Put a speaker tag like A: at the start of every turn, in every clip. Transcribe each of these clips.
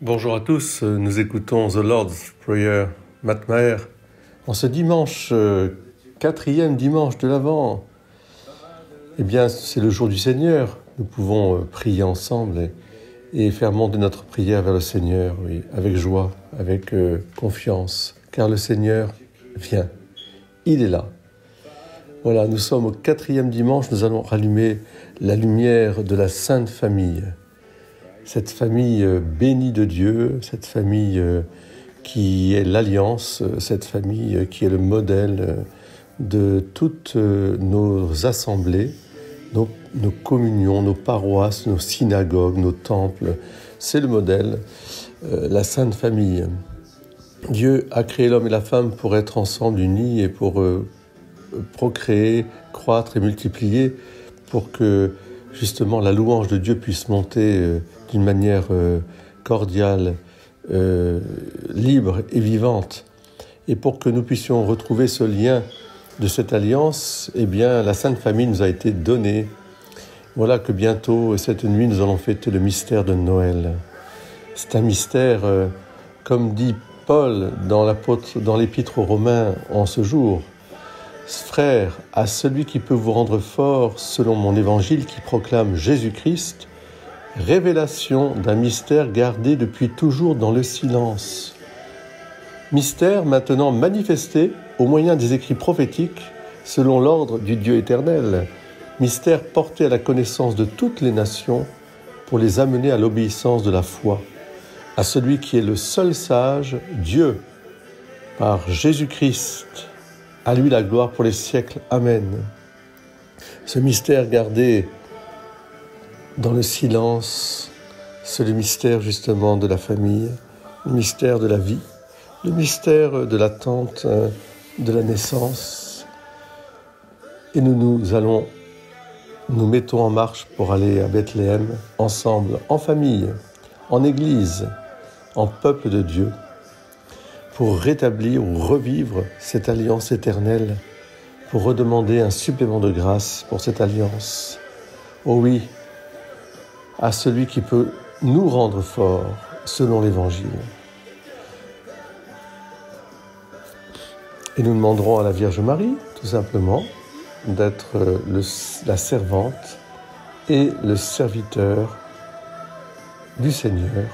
A: Bonjour à tous, nous écoutons The Lord's Prayer, Matt Maher. En ce dimanche, quatrième dimanche de l'Avent, eh bien, c'est le jour du Seigneur. Nous pouvons prier ensemble et faire monter notre prière vers le Seigneur, oui, avec joie, avec confiance, car le Seigneur vient, il est là. Voilà, nous sommes au quatrième dimanche, nous allons rallumer la lumière de la Sainte Famille. Cette famille bénie de Dieu, cette famille qui est l'alliance, cette famille qui est le modèle de toutes nos assemblées, nos communions, nos paroisses, nos synagogues, nos temples. C'est le modèle, la Sainte Famille. Dieu a créé l'homme et la femme pour être ensemble unis et pour procréer, croître et multiplier, pour que justement la louange de Dieu puisse monter d'une manière cordiale, libre et vivante. Et pour que nous puissions retrouver ce lien de cette alliance, eh bien, la Sainte Famille nous a été donnée. Voilà que bientôt, cette nuit, nous allons fêter le mystère de Noël. C'est un mystère, comme dit Paul dans l'Épître aux Romains en ce jour. Frères, à celui qui peut vous rendre fort selon mon évangile qui proclame Jésus-Christ, révélation d'un mystère gardé depuis toujours dans le silence. Mystère maintenant manifesté au moyen des écrits prophétiques selon l'ordre du Dieu éternel. Mystère porté à la connaissance de toutes les nations pour les amener à l'obéissance de la foi. À celui qui est le seul sage, Dieu, par Jésus-Christ. À lui la gloire pour les siècles. Amen. Ce mystère gardé dans le silence, c'est le mystère justement de la famille, le mystère de la vie, le mystère de l'attente de la naissance. Et nous mettons en marche pour aller à Bethléem, ensemble, en famille, en église, en peuple de Dieu, pour rétablir ou revivre cette alliance éternelle, pour redemander un supplément de grâce pour cette alliance. Oh oui, à celui qui peut nous rendre forts selon l'Évangile. Et nous demanderons à la Vierge Marie, tout simplement, d'être la servante et le serviteur du Seigneur.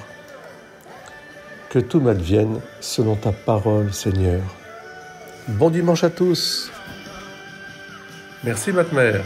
A: Que tout m'advienne selon ta parole, Seigneur. Bon dimanche à tous. Merci, Matt Maher.